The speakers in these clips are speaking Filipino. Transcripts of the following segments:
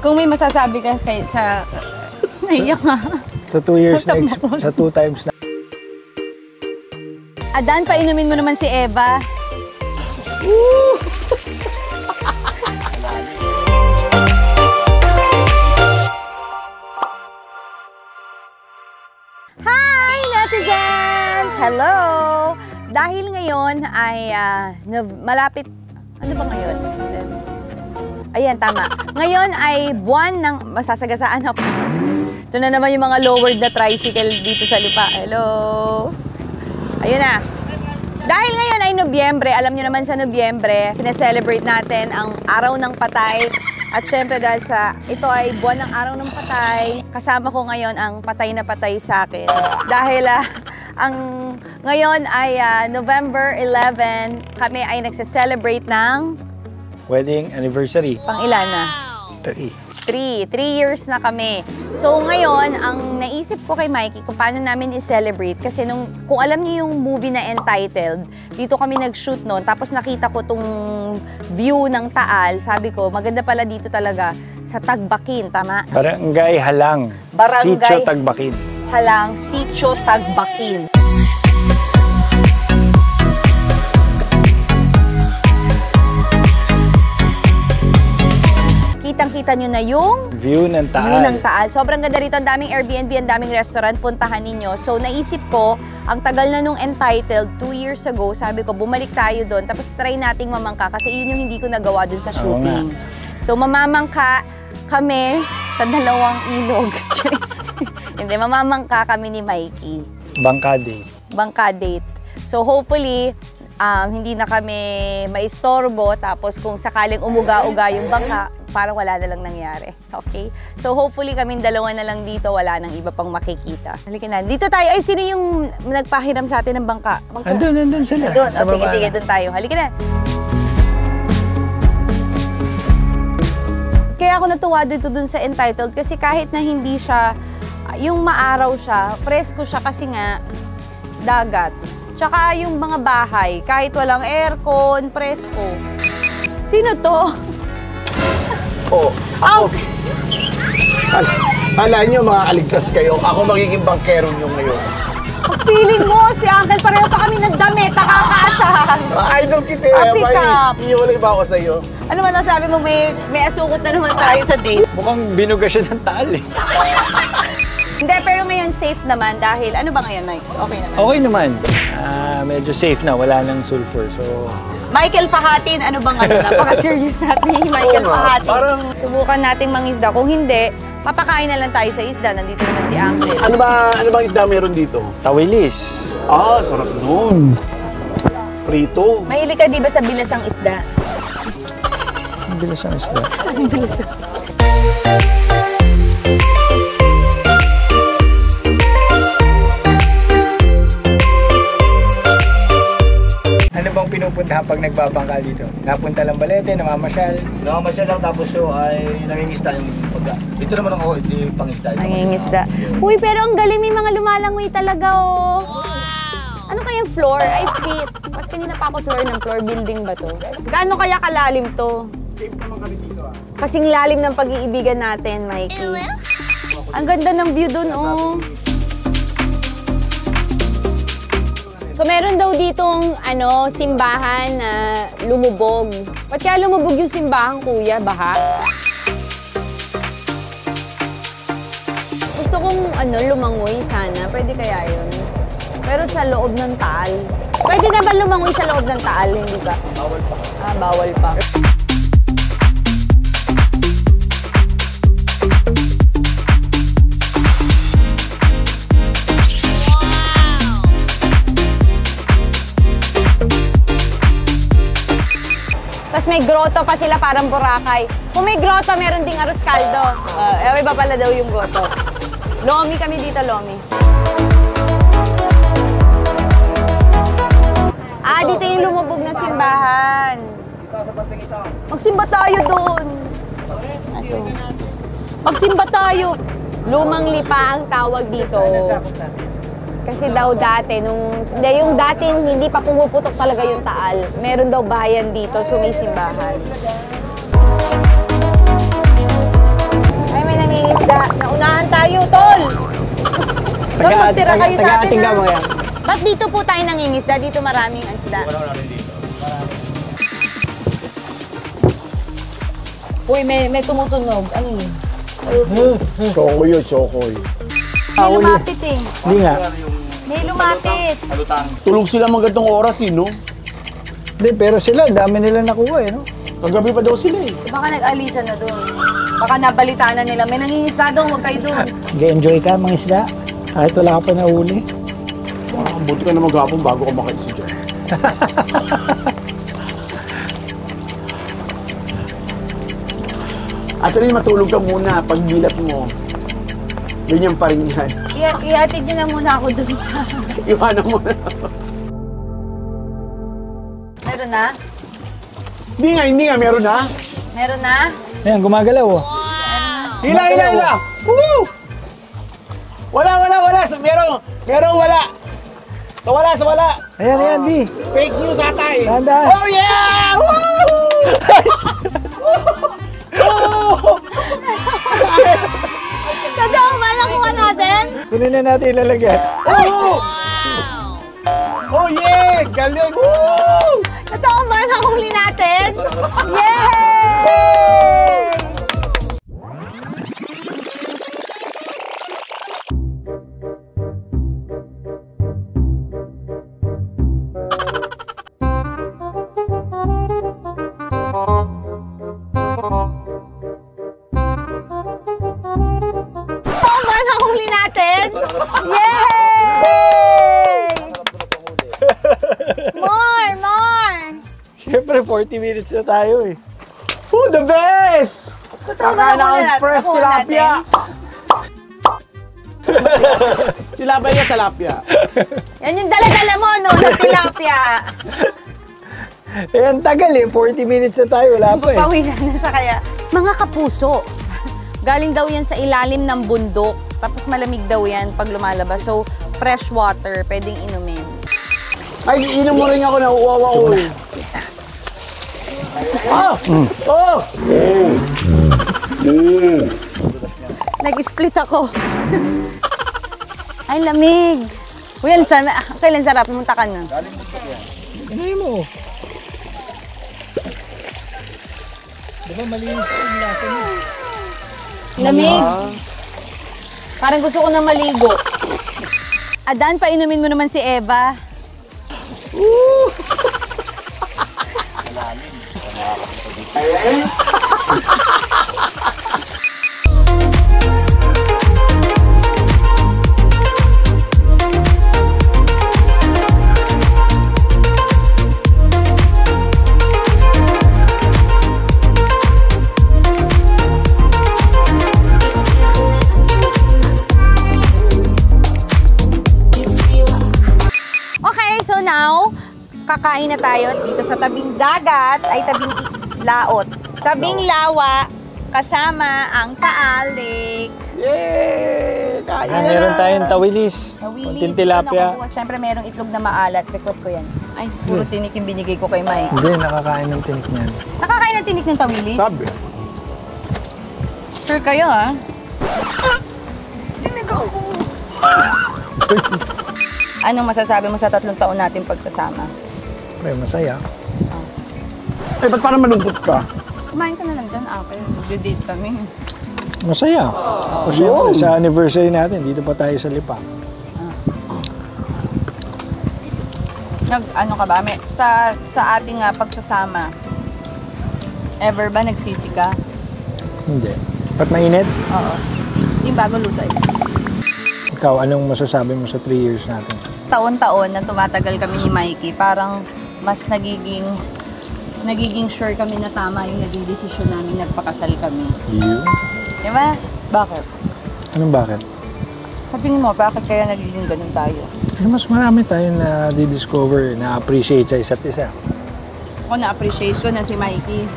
Kung may masasabi ka kay sa... Naiyak nga. Sa 2 years na, sa 2 times na. Adan, painumin mo naman si Eva. Hi, netizens! Hello! Dahil ngayon ay malapit... Ano ba ngayon? Ayan, tama. Ngayon ay buwan ng... Masasagasaan ako. Ito na naman yung mga lowered na tricycle dito sa lupa. Hello! Ayun na. Dahil ngayon ay Nobyembre, alam nyo naman sa Nobyembre, sineselebrate natin ang Araw ng Patay. At syempre dahil ito ay buwan ng Araw ng Patay, kasama ko ngayon ang patay na patay sa akin. Dahil ngayon ay November 11, kami ay nagse-celebrate ng... Wedding anniversary. Pang ilan na? 3 years na kami. So ngayon, ang naisip ko kay Mikey kung paano namin i-celebrate kasi kung alam niyo yung movie na Entitled, dito kami nag-shoot noon, tapos nakita ko tong view ng Taal, sabi ko, maganda pala dito talaga sa Tagbakin, tama? Barangay Halang. Barangay Sitio Tagbakin. Halang, Sitio Tagbakin. Kitang-kita nyo na yung view ng Taal. View ng Taal. Sobrang ganda rito. Ang daming Airbnb, ang daming restaurant. Puntahan ninyo. So, naisip ko, ang tagal na nung Entitled, 2 years ago, sabi ko, bumalik tayo doon. Tapos, try nating mamangka. Kasi yun yung hindi ko nagawa doon sa shooting. So, mamamangka kami sa 2 ilog. Hindi, mamamangka kami ni Mikey. Bangka date. Bangka date. So, hopefully, hindi na kami maistorbo. Tapos, kung sakaling umuga-uga yung bangka, parang wala na lang nangyari. Okay? So, hopefully kaming 2 na lang dito, wala nang iba pang makikita. Halika na. Dito tayo. Ay, sino yung nagpahiram sa atin ng bangka? Andun sila. Andun. Sige, doon tayo. Halika na. Kaya ako natuwa dito dun sa Entitled kasi kahit na hindi siya, yung maaraw siya, presko siya kasi nga dagat. Tsaka yung mga bahay, kahit walang aircon, presko. Sino to? Oh, ako. Kala nyo mga kaligtas kayo, ako magiging bankero nyo ngayon. Feeling mo, si Uncle, pareho pa kami nagdamit, nakakaasahan. Idol kita, pick up. Iiwalay ba ako sa'yo? Ano man nasabi mo, may asukot na naman tayo sa date? Mukhang binuga siya ng Taal eh. Hindi, pero ngayon safe naman dahil, ano ba ngayon, Mike? Okay naman? Okay naman. Medyo safe na, wala nang sulfur, so... Michael Fahatin, ano bang napaka-serious natin ni Michael Fahatin. Parang... Subukan nating mangisda. Kung hindi, papakain na lang tayo sa isda. Nandito naman si Uncle. Ano bang isda meron dito? Tawilis. Sarap nun. Prito. Mahilig ka di ba sa bilasang isda? Ang bilis ang isda. Ang bilasang isda. Ano bang pinupuntahan pag nagbabangka dito? Napunta lang Balete, namamasyal? Namamasyal lang tapos ay nangingisda yung pagka. Dito naman ako, pangisda. Nangingisda. Uy, pero ang galing, may mga lumalangoy talaga, oh. Wow! Ano kayang floor? Ay, fit. Ba't kanina pa ako floor building ba to? Gaano kaya kalalim to? Safe naman kami dito, Kasing lalim ng pag-iibigan natin, Mikey. Ang ganda ng view dun, oh. So, meron daw ditong, simbahan na lumubog. Ba't kaya lumubog yung simbahan, kuya? Baha? Gusto kong, lumangoy sana. Pwede kaya yun? Pero sa loob ng Taal. Pwede na ba lumangoy sa loob ng Taal? Hindi ba? Bawal pa. Bawal pa. Tapos may grotto pa sila, parang Boracay. Kung may grotto, meron ding arroz caldo. Iba pala daw yung grotto. Lomi kami dito, Lomi. Dito yung lumubog na simbahan. Magsimba tayo doon. Magsimba tayo. Lumang Lipa ang tawag dito. Kasi daw dati, yung dating hindi pa pumuputok talaga yung Taal, meron daw bayan dito, so may simbahan. Samahan tayo, tol! Tol, magtira kayo sa atin, Taga-ating ka ha? mo yan. Ba't dito po tayo nangingisda? Dito maraming isda. Wala natin dito. Uy, may tumutunog. Ano yun? Chokoy yun, chokoy. May lumapit eh. Hindi nga. May lumapit. Alutang. Tulog sila mga gantong oras no? Hindi, pero sila, dami nila nakuha eh, no? Kagabi pa daw sila eh. Baka nag-alisan na doon. Baka nabalitaan na nila. May nangingisda doon, huwag kayo doon. Nag-enjoy ka mga isda. Kahit wala ka pa nahuli. Buti ka na maghapon bago ka makaisi dyan. At rin matulog ka muna pag bilat mo. Ganyan pa rin yan. Ihatid niyo na muna ako doon sa... Iwanan mo na. Meron na? Hindi nga, meron na. Meron na? Ayan, gumagalaw oh. Hila! Woo! Wala! Meron, wala. Sa wala. Ayan, Di. Fake news atay. Dahan-dahan. Oh yeah! Woo! Totoo ba nakuha natin? Kunin na natin ilalagyan. Oh! Oh yeah! Galing! Woo! Totoo ba nahuli natin? Yay! Totoo ba nahuli natin? Yay! More! Siyempre, 40 minutes na tayo eh. Oh, the best! Totoo ba nakuha Fresh nakuha tilapia! natin? Tilapia. Yan yung dala-dala mo, no? Na tilapia. Eh, ang tagal eh. 40 minutes na tayo. Wala pa eh. Pawisan na siya kaya. Mga kapuso, galing daw yan sa ilalim ng bundok. Tapos malamig daw yan pag lumalabas. So, fresh water, pwedeng inumin. Ay, inom mo rin ako na uwawa ko eh. Oh! Nag-split ako. Ay, lamig. Uy, kailan sarap? Pumunta ka na. Ano mo? Diba malinis yung lasa mo? Lamig. Parang gusto ko na maligo. Adan, painumin mo naman si Eva. Okay, so now, kakain na tayo dito sa tabing dagat, ay tabing laot. Tabing lawa, kasama ang Taal Lake. Yay! Kaya na! Meron tayong tawilis. Nawilis. Kunting tilapia. Siyempre, merong itlog na maalat. Request ko yan. Ay, puro tinik yung binigay ko kay Mike. Hindi, nakakain ng tinik niyan. Nakakain ng tinik ng tawilis? Sabi. Sure kayo, ha? Anong masasabi mo sa 3 taon natin pagsasama? May masaya. Eh, ba't parang malungkot ka? Kumain ka na lang dyan, Apple. Mag-date kami. Masaya. O syempre, sa anniversary natin, dito pa tayo sa Lipa. Ano ka ba? Sa ating pagsasama, ever ba nagsisi ka? Hindi. Ba't mainit? Oo. Yung bago luto eh. Ikaw, anong masasabi mo sa 3 years natin? Taon-taon na tumatagal kami ni Mikey, parang mas nagiging sure kami na tama yung naging desisyon namin, nagpakasal kami. You? Diba? Bakit? Anong bakit? Sa tingin mo, bakit kaya nagiging ganun tayo? Mas marami tayong na-discover, na-appreciate sa isa't isa. Ako na-appreciate ko na si Mikey.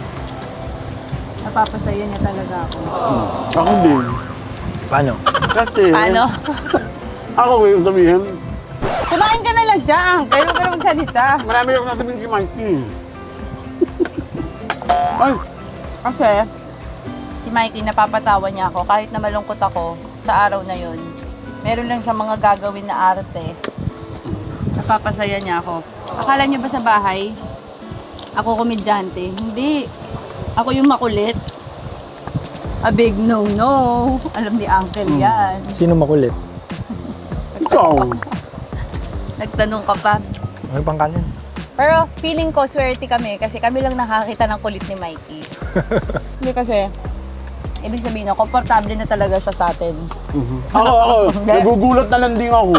Napapasaya niya talaga ako. Ako din. Paano? Kasi, Paano? ako yung sabihin, Kumain ka na lang dyan. Pero ka naman salita. marami yung sasabihin kay Mikey. Ay, Kasi, si Mikey, napapatawa niya ako. Kahit na malungkot ako, sa araw na yon. Meron lang siya mga gagawin na arte. Napapasaya niya ako. Akala niyo ba sa bahay, ako komedyante? Hindi. Ako yung makulit. A big no-no. Alam ni Uncle yan. Sino makulit? Ikaw. Nagtanong ka pa. May pangkanin. Pero feeling ko swerte kami kasi kami lang nakakita ng kulit ni Mikey. Hindi kasi, ibig sabihin na, komportable na talaga siya sa atin. Ako. Nagugulat na lang din ako.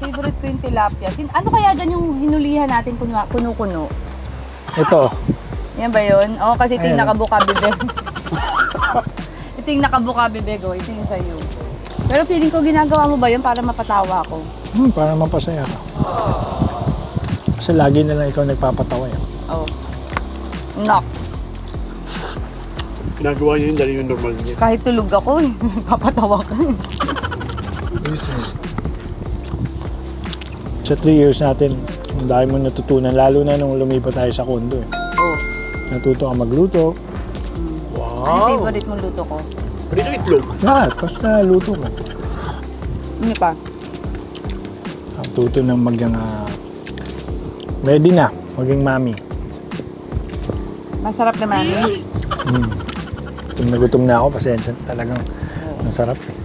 Favorite ko yung tilapia. Ano kaya dyan yung hinulihan natin kuno-kuno? Ito. Yan ba yun? Oo, kasi ito yung Ayan. nakabuka bibig. Ito yung nakabuka bibig, oh. Ito yung sa'yo. Pero feeling ko ginagawa mo ba yun para mapatawa ako? Para mapasaya ka. Kasi lagi na lang ikaw nagpapatawa eh. Oh. Nox. Ginagawa niya yun dahil yung normal niya. Kahit tulog ako eh, nagpapatawa ka. Sa 3 years natin, ang dami mo natutunan, lalo na nung lumipat tayo sa kondo eh. Oh. Natuto ka magluto. Ano favorite mong luto ko? Pero yung itlog. Lahat, basta luto ko. Ano pa? Natuto ng ready na, maging mami. Masarap naman. Kung nagutom na ako, pasensya, talagang ang sarap eh.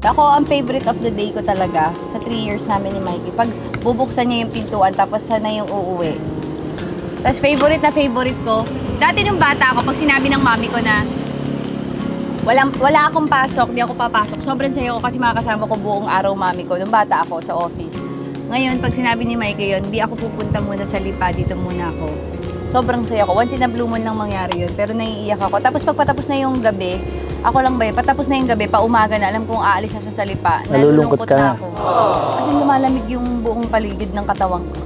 Ako, ang favorite of the day ko talaga sa 3 years namin ni Mikey, pag bubuksan niya yung pintuan tapos sana yung uuwi. Tapos favorite ko, dati nung bata ako, pag sinabi ng mami ko na wala akong pasok, di ako papasok, sobrang saya ko kasi makakasama ko buong araw mami ko nung bata ako sa office. Ngayon, pag sinabi ni Mikey yun, di ako pupunta muna sa Lipa, dito muna ako. Sobrang saya ko. Once in a blue moon lang mangyari yun, pero naiiyak ako. Tapos pag patapos na yung gabi, ako lang ba yun, patapos na yung gabi, paumaga na, alam kong aalis na siya sa Lipa. Nalulungkot ka na. Ako. Kasi lumalamig yung buong paligid ng katawan ko.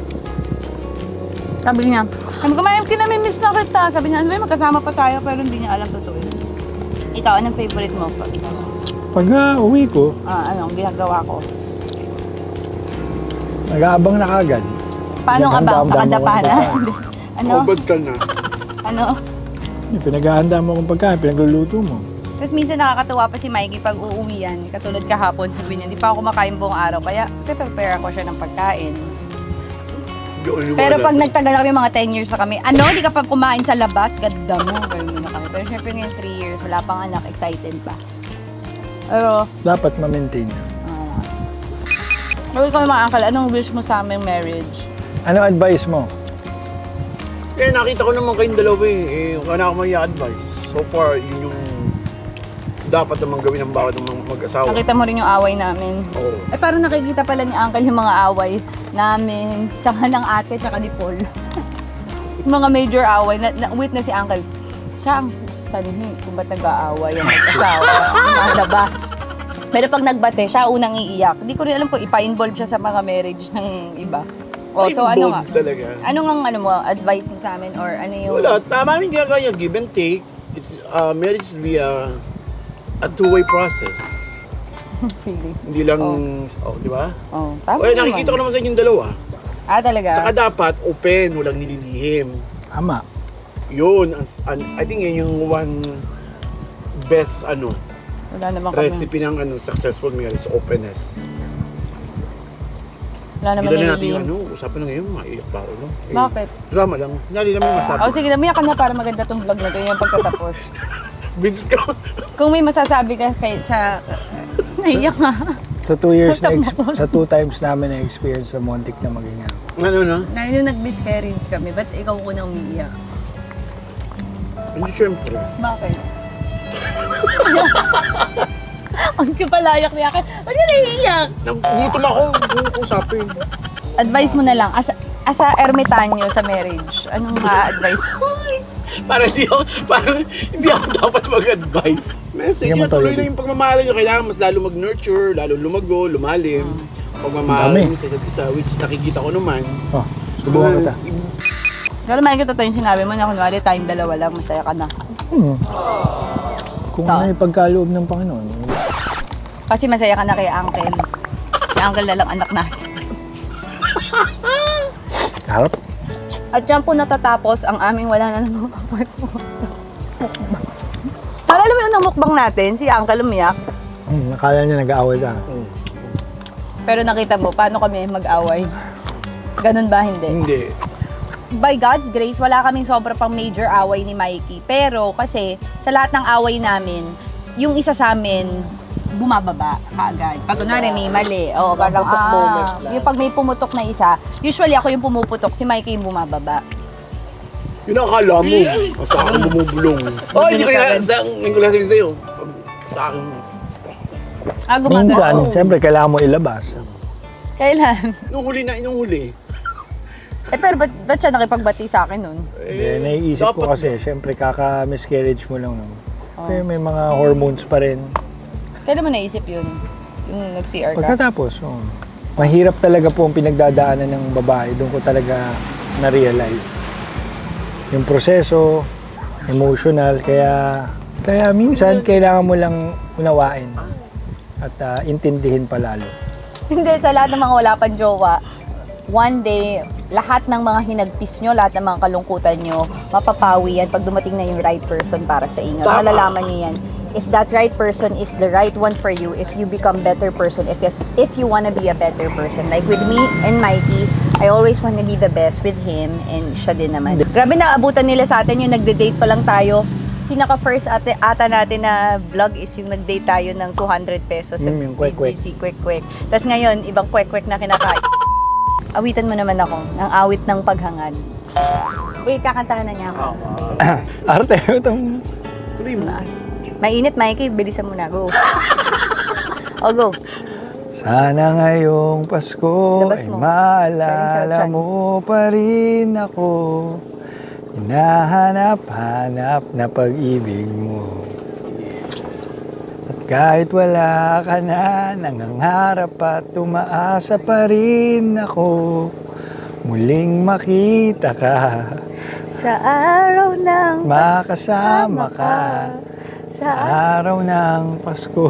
Sabi niya, kinamimiss na kita. Sabi niya, ano ba, magkasama pa tayo, pero hindi niya alam totoo yun. Ikaw, anong favorite mo? Pag uwi ko, Anong ginagawa ko? nag-aabang na kagad. Paano Handa- abang? handa mo Nakadapa kung na? pagkain. Ano? Ubad ka na. Ano? Pinaghahanda mo kung pagkain, pinagluluto mo. Tapos minsan nakakatuwa pa si Mikey pag uuwi yan. Katulad kahapon, sabi niya, hindi pa ako kumakain buong araw. Kaya prepare ako siya ng pagkain. Pero pag nagtagal na kami, mga 10 years na kami, di ka pa kumain sa labas? Ganda mo, gawin na kami. Pero syempre ngayon 3 years, wala pang anak, excited pa. Pero, Dapat ma-maintain. sabi ko naman, Uncle, anong wish mo sa aming marriage? Ano advice mo? Eh, nakita ko naman kayong dalawa eh. Wala akong may advice. So far, yun yung dapat naman gawin ng bawat ng mag-asawa. Nakita mo rin yung away namin. Oo. Eh, parang nakikita pala ni Uncle yung mga away namin, tsaka ng ate, tsaka ni Paul. Yung mga major away, witness si Uncle. Siya ang sanhi kung ba't nag-aaway yung mag-asawa, yung labas. Pero pag nagbate, siya unang iiyak. Hindi ko rin alam kung ipa-involve siya sa mga marriage ng iba. O, so ano nga? Talaga. Ano nga mo, advice mo sa amin or ano yung... Wala, tama rin ginagawa niya, give and take. It's, marriage should be a two-way process. feeling? Hindi lang, di ba? Oh, tama Well, naman. nakikita ko naman sa inyong dalawa. Talaga? Saka dapat open, walang nililihim. Tama. Yun, I think yun yung one best Wala naman kami. recipe ng successful marriage, openness. Wala naman Hindi na natin nililihim. yung usapan na ngayon, maiyak pa ako, no? Eh, Bakit? Drama lang. Hindi naman masabi. Sige, namiyak ka na para maganda tong vlog na to yung pagkatapos. Visit ka. Kung may masasabi ka sa... Naiyak nga. Sa 2 years Basta sa 2 times namin na-experience sa Montik na maging Ano na? Na yung nag-miscarriage kami, ba't ikaw ko na umiiyak? Hindi syempre. Bakit? Ang kapalayak niya ka. Ba't yun naiiyak? Nagutom ako, kung usapin. Advice mo na lang, as a ermitanyo sa marriage, anong ma-advise? Parang hindi ako dapat mag-advise. Message Sige, na tuloy Tolly. na yung pagmamahal nyo. Kailangan mas lalo mag-nurture, lalo lumago, lumalim. Pagmamahal Dami. nyo sa isa't isa, which nakikita ko naman. Oh, subukan kita. Pero may kita yung sinabi mo na kunwari tayong dalawa lang, masaya ka na. Kung ano yung pagkaloob ng Panginoon. Kasi masaya ka na kay Uncle. Si Uncle na lang anak natin. Harap. At dyan po natatapos ang aming wala na namang kapatid. Naalala mo yung unang mukbang natin, si Uncle umiyak. Nakala niya nag-aaway ka. Pero nakita mo, paano kami mag-away? Ganun ba? Hindi. Hindi. By God's grace, wala kaming sobra pang major away ni Mikey. Pero kasi, sa lahat ng away namin, yung isa sa amin, bumababa kaagad. Pag kunwari may mali, parang, moments lang. yung pag may pumutok na isa, usually ako yung pumuputok, si Mikey yung bumababa. Yun ang akala mo. Sa akin bumubulong. Oh, hindi ko nasabi sa'yo. Sa akin. Minsan, Gumagano. siyempre, kailangan mo ilabas. Kailan? Nung huli. Pero ba't siya nakipagbati sa akin nun? Hindi, naiisip ko dapat kasi, siyempre, kaka-miscarriage mo lang. No? Pero may mga hormones pa rin. Kailan mo naisip yun? Yung nag-CR ka? Pagkatapos, mahirap talaga po ang pinagdadaanan ng babae. Doon ko talaga na-realize. Yung proseso, emotional, kaya minsan kailangan mo lang unawain at intindihin pa lalo. Hindi, sa lahat ng mga wala pang jowa, one day, lahat ng mga hinagpis nyo, lahat ng mga kalungkutan nyo, mapapawi yan pag dumating na yung right person para sa inyo. Tama. Malalaman nyo yan. If that right person is the right one for you, if you become better person, if you wanna be a better person. Like with me and Mikey, I always wanna be the best with him and siya din naman. Grabe na abutan nila sa atin yung nagde-date pa lang tayo. Pinaka-first ata natin na vlog is yung nag-date tayo ng 200 pesos sa Yung kwek-kwek. BGC, kwek-kwek. Tapos ngayon, ibang kwek-kwek na kinakain. Awitan mo naman ako ng awit ng paghangad. Wait, kakantahan na niya ako. Arte, itong... Tuloy mo. Mainit, Mikey. Bilisan mo na. Go. O, go. Sana ngayong Pasko Labas ay mo. maalala Galing sa tiyan. mo pa rin ako. Hinahanap-hanap na pag-ibig mo. At kahit wala ka na, nangangarap at tumaasa pa rin ako. Muling makita ka, Sa araw ng makasama ka. Sa Araw ng Pasko.